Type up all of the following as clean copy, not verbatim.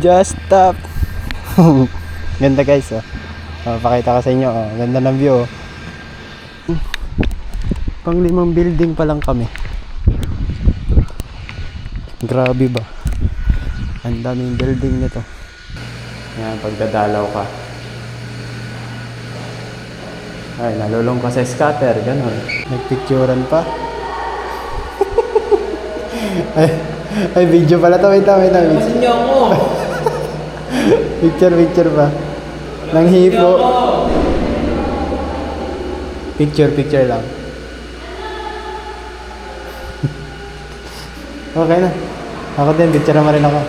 Just stop. Ganda guys, oh. Oh, pakita ko sa inyo, oh. Ganda ng view, oh. Pang 5 building pa lang kami. Grabe ba? Ang daming building nito. Yan, pagdadalaw ka. Ay, nalulong ka sa scatter, gano'n. Nagpicturan pa. ay, video pala to. Wait lang. Pasin niyo ako. Picture pa. Nang hipo. Picture lang. Okay na. Ako din, picture mo rin ako.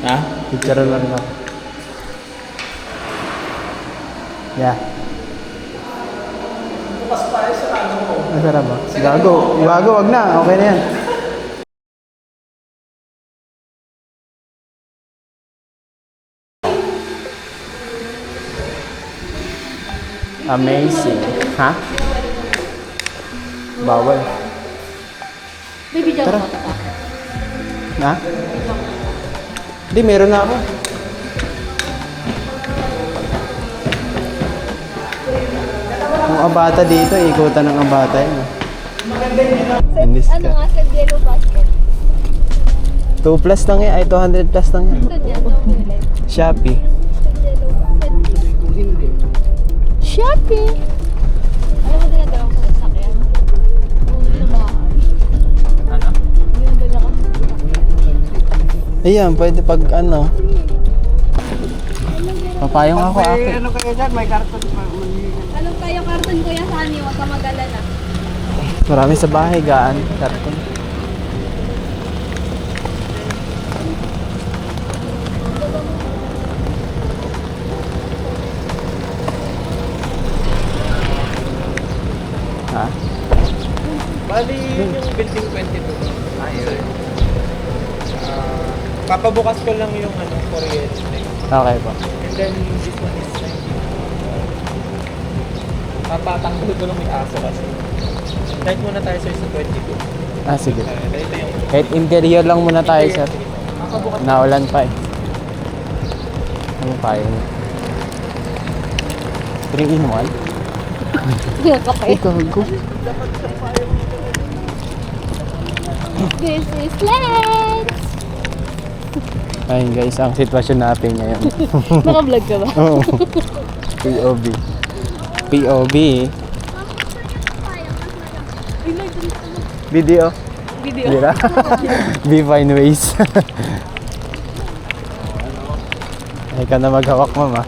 Ha? Picture mo rin ako. Yeah. Bukas pa sa ano mo. Masarap ba? Bago, wag na. Okay na yan. Amazing. Ha? Bawal. Baby, dyan Tara. ako. Ha? Hindi, meron na ako. Yung abata dito, ikutan ng abata yun. Ano nga sa yellow basket? 2 plus lang yan. Ay, 200 plus lang yan. Ito dyan. Shopee. Shopee. Alam mo din na daw ako sa sakyan? Uwi na ba? Ano? Hindi na dala ka. Ayan, pwede pag ano. Papayong ako ate. Ano kayo dyan? May karton pa. Alam tayo karton kuya Sani, huwag ka mag-alala. Marami sa bahay, gaan. Karton. Ha? Bali, yun yung building 22. Ayun. Papabukas ko lang yung ano, kuryente. Okay po. And then this one is 19. Papatanggol ko lang may aso kasi. Start muna tayo sir sa 22. Ah, sige. Ito yung Kahit interior lang muna tayo, sir. papabukas. Naulan pa eh. Ano pa yun? 3 in 1? Kapay. Gago. This is Lance! Ayun guys, ang sitwasyon natin ngayon. Naka-vlog ka ba? Oo. POV. POV. Video. Video. Dira. Be fine ways. Ay ka na maghawak, mama.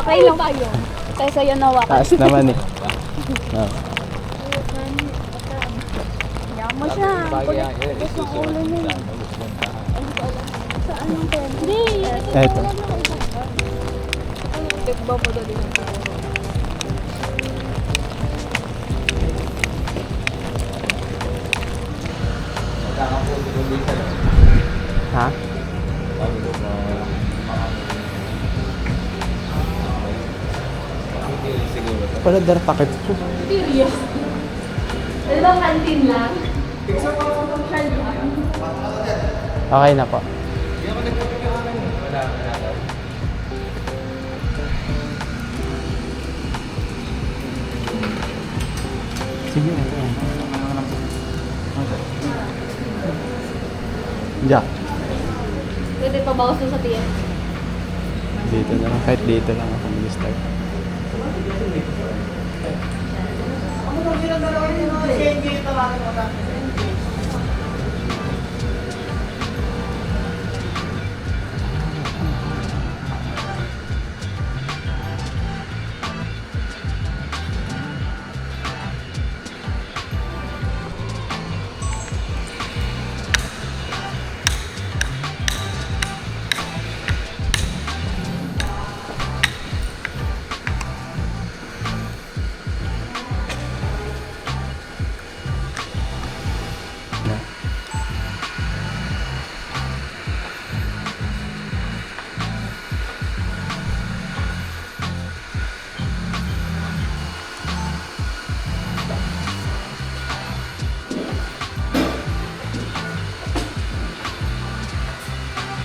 Okay lang ba yun? Tayo sa'yo nawakan. Taas naman eh. No. Yaman mo siya. Pagkakos ng ulo niya. Saan yung pen? Hindi. Eto. Tikba mo doon din. Ha? Wala dar takip ko. Serious? Ano ba, canteen lang? Okay na po. Sige, ito yan. Diyan. Pwede pa bawas sa tiyan. Dito na lang. Kahit dito lang ako mag-start.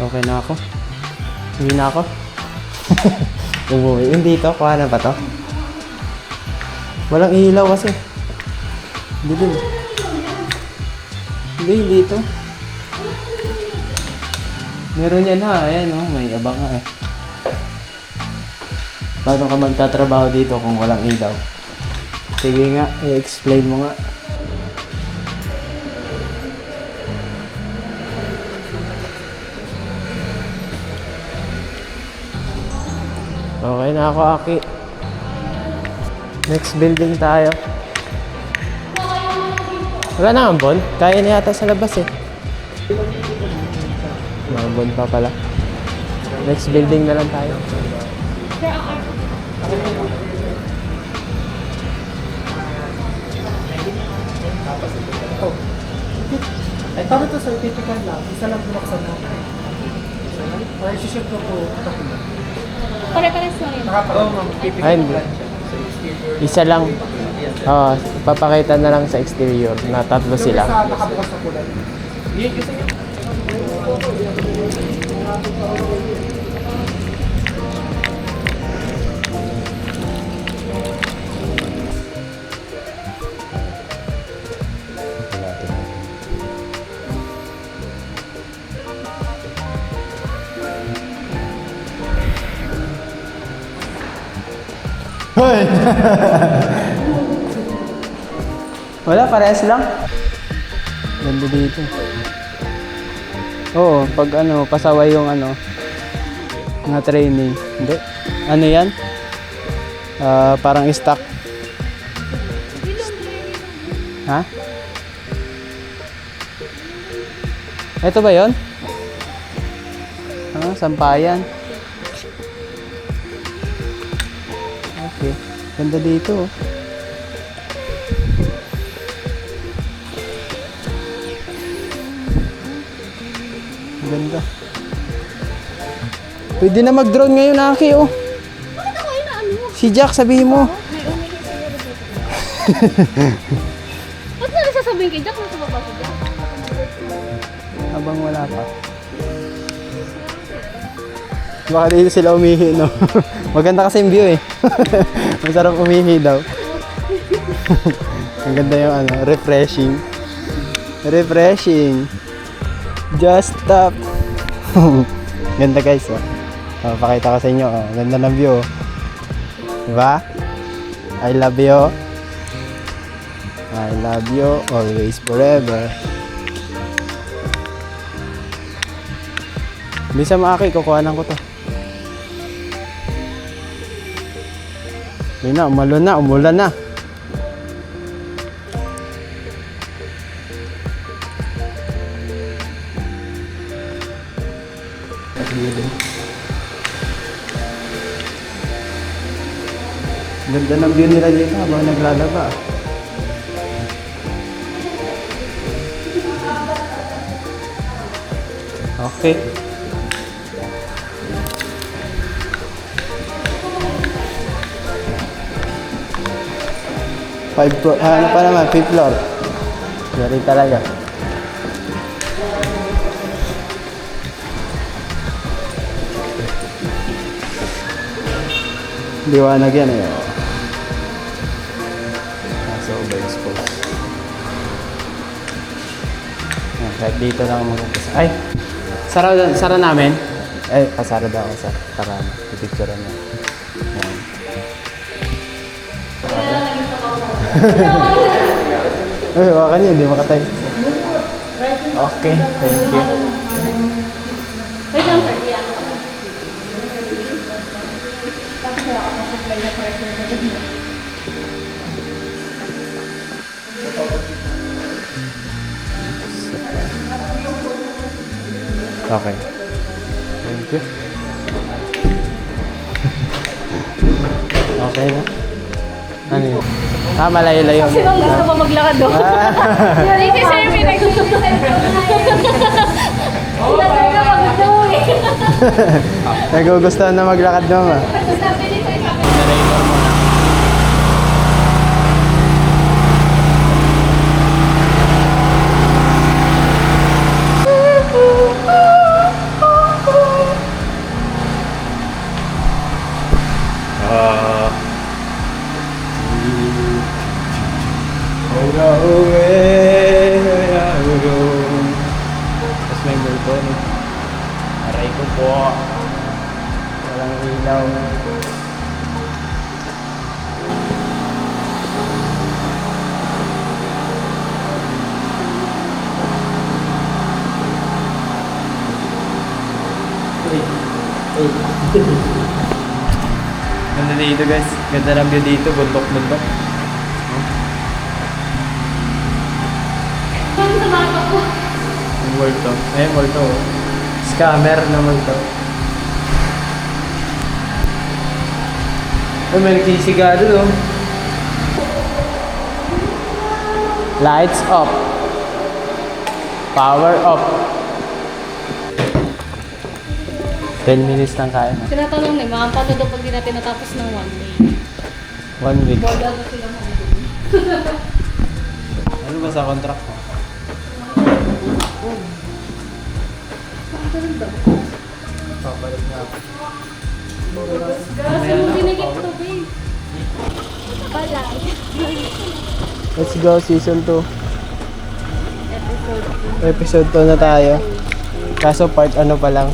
Okay na ako. Uwi na ako. Umuwi. Yung dito, kuha na ba to? Walang ilaw kasi. Dilim. Hindi, dito. Meron yan ha. Ayan o, may abang nga eh. Paano ka magtatrabaho dito kung walang ilaw? Sige nga, i-explain mo nga. Okay na ako, Aki. Next building tayo. Wala na ambon? Kaya na yata sa labas eh. Ambon pa pala. Next building na lang tayo. Ay, paano ito certificate lang? Isa lang bumaksan mo. Or isi-shoot ko po. Pare-pares na rin. Oo, ma'am. Ay, hindi. Isa lang. Oo, papakita na lang sa exterior na tatlo sila. Sa nakabukas na kulay. Yun, gusto niyo? Hoy! Wala, parehas lang. Ganda dito. Oo, pag ano, pasaway yung ano, mga training. Hindi. Ano yan? Parang stock. Ha? Ito ba yon? Sampayan. Okay. Ganda dito. Oh. Ganda. Pwede na mag-drone ngayon, Aki, oh. Bakit ako yun na ano? Si Jack, sabihin mo. May umihi siguro dito. Ba't na sasabihin kay Jack? Nasa baba si Jack? Habang wala pa. Baka dito sila umihi, no? Maganda kasi yung view, eh. Masarap umihi daw. Ang ganda yung ano, refreshing. Refreshing. Just stop. Ganda guys, oh. Pakita ko sa inyo, oh. Ganda ng view. Diba? I love you. I love you always forever. Bisa maaki, kukuhanan ko to. Yun na, umulan na. Ganda ng view nila dito habang naglalaba. Okay. Ano pa naman, 5th floor. Dari talaga. Liwanag yan eh. Nasa overexposed. Kahit dito lang mag-umpisa. Ay! Sara namin. Eh, pasara daw ako sa para pipicturean niya. Yan. Ay, wakan niya, hindi makatay. Okay, thank you. Wait lang, sir. Okay. Thank you. Okay na. Ano yun? Malayo-layo. Sino ang gusto pa maglakad doon? Thank you, sir. May nag-gusto. Sinasabi na mag-gusto eh. Nagugustuhan na maglakad naman. Sabi ni sir, sabi Aray ko po. Walang ilaw. Ganda dito guys. Ganda ng view dito. Bundok-bundok. Saan sa bata ko? Yung multo. Eh, multo. Scammer na multo. Ay, may nagsisigado oh. Lights off. Power off. 10 minutes lang kaya na. Tinatanong ni Ma'am, paano daw pag di natin natapos ng 1 day? 1 week. Wala na sila mga Ano ba sa contract mo? Papalit na ako. Kasi mo binigit to, babe. Wala. Let's go, season 2. Episode Episode 2 na tayo. Kaso part ano pa lang.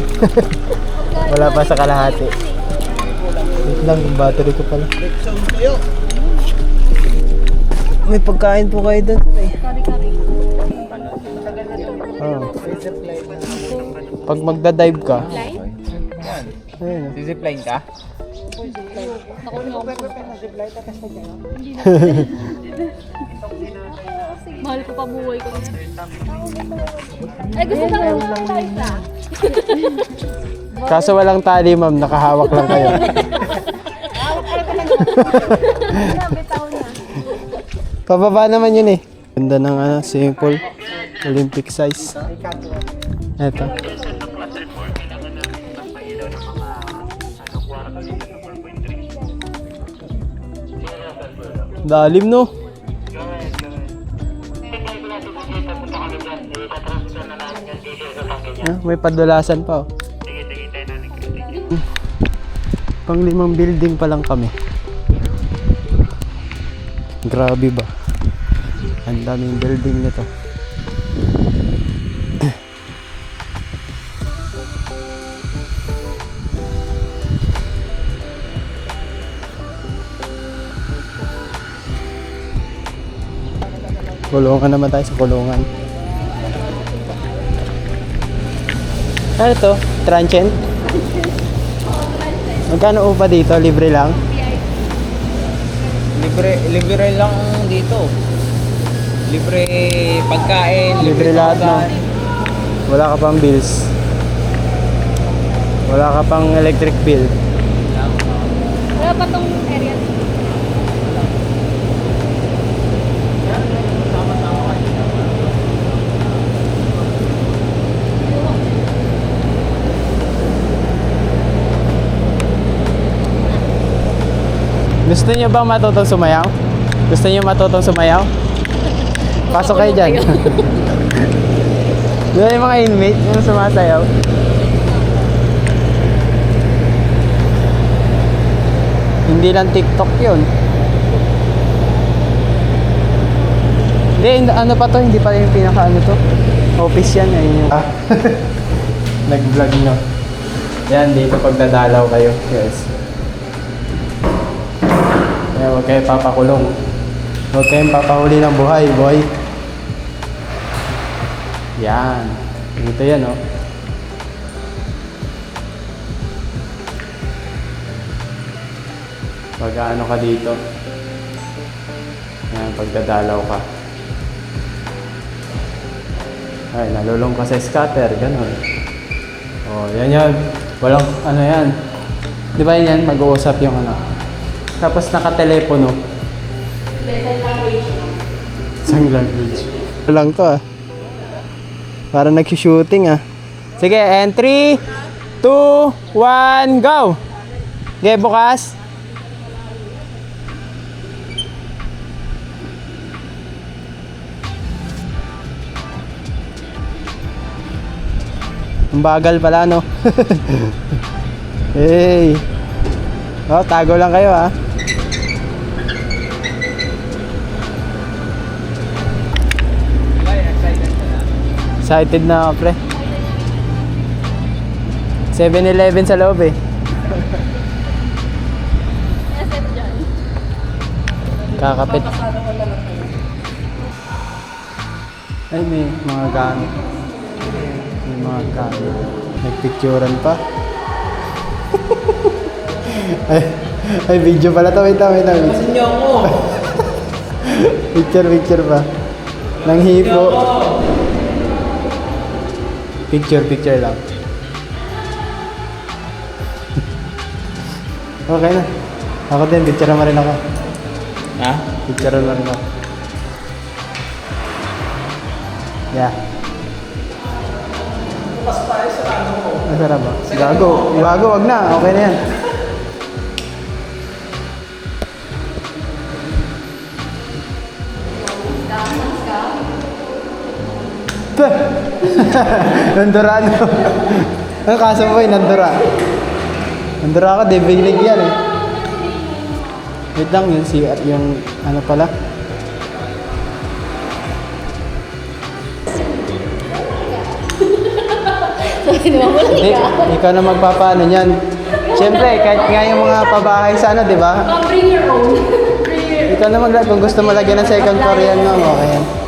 Wala pa sa kalahati. Wait lang, yung battery ko pala. May pagkain po kayo doon. Kari-kari. Oh. Pag magda-dive ka. Line? Ayun. Zipline ka? Ako na ako. Mahal ko pa buhay ko niya. Ay, gusto ba mo lang tayo na? Kaso walang tali ma'am, nakahawak lang kayo. Bitaw na. Pababa naman yun eh. Ganda ng swimming pool. Olympic size. Eto. Lalim no? May padulasan pa oh. Pang 5 building pa lang kami. Grabe ba? Ang daming building nito. Kulungan naman tayo sa kulungan. Ano to? Transient? Magkano upa dito? Libre lang? Libre lang dito. Libre pagkain, Libre lahat no? Wala ka pang bills. Wala ka pang electric bill. Wala pa tong area. Gusto niyo bang matutong sumayaw? Gusto niyo matutong sumayaw? Pasok kayo dyan. Di ba yung mga inmate yung sumasayaw? Hindi lang TikTok yun. Hindi, ano pa to? Hindi pa yung pinaka ano to? Office yan. Ayun yung... Nag-vlog nyo. Yan, dito pagdadalaw kayo. Yes. Kaya huwag kayo papakulong. Huwag kayong papahuli ng buhay, boy. Yan. Dito yan, oh. Pag ano ka dito. Yan, pagdadalaw ka. Ay, nalulong ka sa scatter, ganun. Oh, yan yan. Walang, ano yan. Di ba yan, mag-uusap yung ano. Tapos nakatelepono. Isang language. Lang to ah. Parang nag-shooting ah. Sige, and 3, 2, 1, go! Okay, bukas. Ang bagal pala, no? Hey! Oh, tago lang kayo, ah. Excited na ako, pre. 7-Eleven sa loob eh. SM dyan. Kakapit. Papasalo ko na lang kayo. Ay, may mga gamit. May mga gamit. Nagpicturan pa. ay, video pala to. Wait lang. Kasi niyo ako. Picture pa. Nang hipo. Picture lang. Okay na. Ako din, picture mo rin ako. Ha? Picture mo rin ako. Yeah. Masarap ba? Gago, wag na. Okay na yan. Nandura ano? Ang kaso mo nandura. Nandura ako, debilig yan eh. Wait lang, yung CR, yung ano pala. Sabi naman mo lang Hindi, ikaw. ikaw na magpapaano niyan. Siyempre, kahit nga yung mga pabahay sa ano, di ba? Bring your own. Bring your Ikaw na kung gusto mo lagyan ng second floor yan, no? Okay yan.